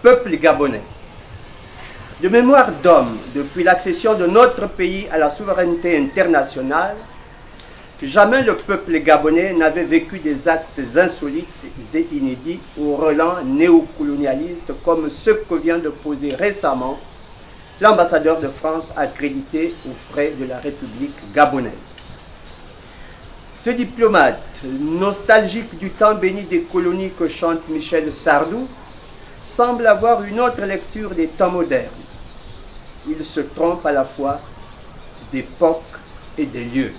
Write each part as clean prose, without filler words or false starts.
peuple gabonais. De mémoire d'homme, depuis l'accession de notre pays à la souveraineté internationale, jamais le peuple gabonais n'avait vécu des actes insolites et inédits au relent néocolonialiste comme ceux que vient de poser récemment l'ambassadeur de France accrédité auprès de la République gabonaise. Ce diplomate, nostalgique du temps béni des colonies que chante Michel Sardou, semble avoir une autre lecture des temps modernes. Il se trompe à la fois d'époque et des lieux.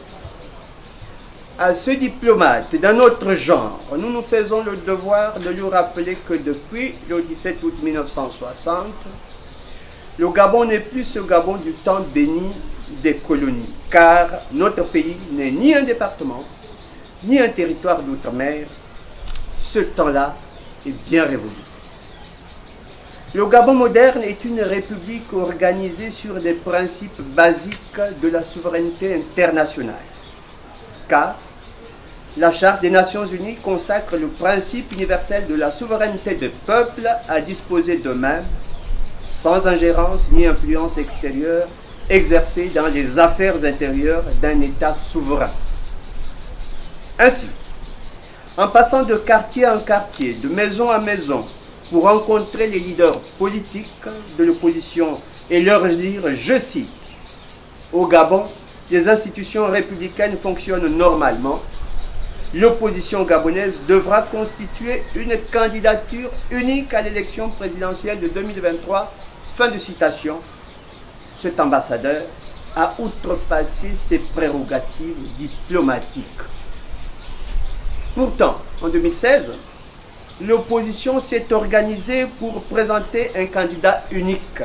À ce diplomate d'un autre genre, nous nous faisons le devoir de lui rappeler que depuis le 17 août 1960, le Gabon n'est plus ce Gabon du temps béni des colonies, car notre pays n'est ni un département, ni un territoire d'outre-mer. Ce temps-là est bien révolu. Le Gabon moderne est une république organisée sur des principes basiques de la souveraineté internationale, car la Charte des Nations Unies consacre le principe universel de la souveraineté des peuples à disposer d'eux-mêmes, sans ingérence ni influence extérieure exercée dans les affaires intérieures d'un État souverain. Ainsi, en passant de quartier en quartier, de maison à maison, pour rencontrer les leaders politiques de l'opposition et leur dire, je cite, « Au Gabon, les institutions républicaines fonctionnent normalement. L'opposition gabonaise devra constituer une candidature unique à l'élection présidentielle de 2023. » Fin de citation. Cet ambassadeur a outrepassé ses prérogatives diplomatiques. Pourtant, en 2016, l'opposition s'est organisée pour présenter un candidat unique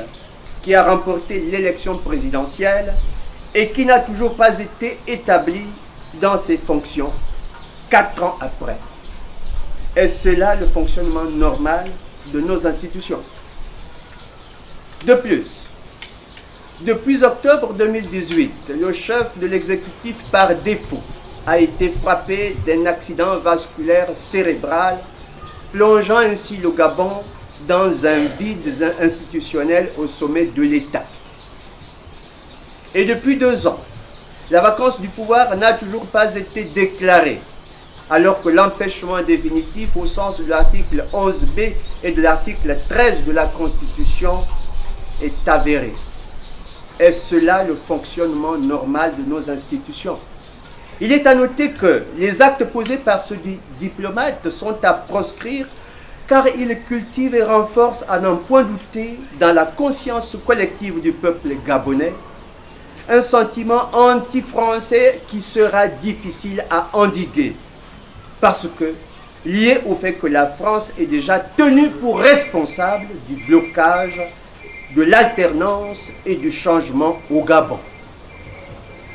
qui a remporté l'élection présidentielle et qui n'a toujours pas été établi dans ses fonctions 4 ans après. Est-ce là le fonctionnement normal de nos institutions? De plus, depuis octobre 2018, le chef de l'exécutif par défaut a été frappé d'un accident vasculaire cérébral, plongeant ainsi le Gabon dans un vide institutionnel au sommet de l'État. Et depuis 2 ans, la vacance du pouvoir n'a toujours pas été déclarée, alors que l'empêchement définitif au sens de l'article 11b et de l'article 13 de la Constitution est avéré. Est-ce là le fonctionnement normal de nos institutions? Il est à noter que les actes posés par ce diplomate sont à proscrire car ils cultivent et renforcent à n'en point douter dans la conscience collective du peuple gabonais un sentiment anti-français qui sera difficile à endiguer parce que lié au fait que la France est déjà tenue pour responsable du blocage de l'alternance et du changement au Gabon.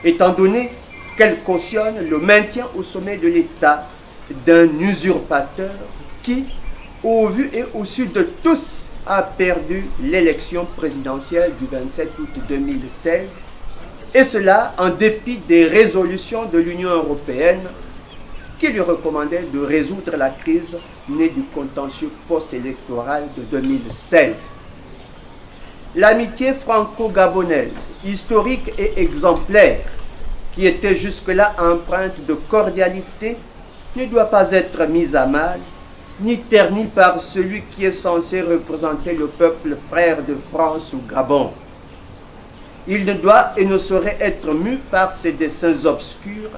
Étant donné qu'elle cautionne le maintien au sommet de l'État d'un usurpateur qui, au vu et au su de tous, a perdu l'élection présidentielle du 27 août 2016, et cela en dépit des résolutions de l'Union européenne qui lui recommandaient de résoudre la crise née du contentieux post-électoral de 2016. L'amitié franco-gabonaise, historique et exemplaire, qui était jusque-là empreinte de cordialité, ne doit pas être mise à mal, ni ternie par celui qui est censé représenter le peuple frère de France au Gabon. Il ne doit et ne saurait être mu par ses desseins obscurs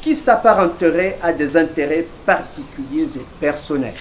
qui s'apparenteraient à des intérêts particuliers et personnels.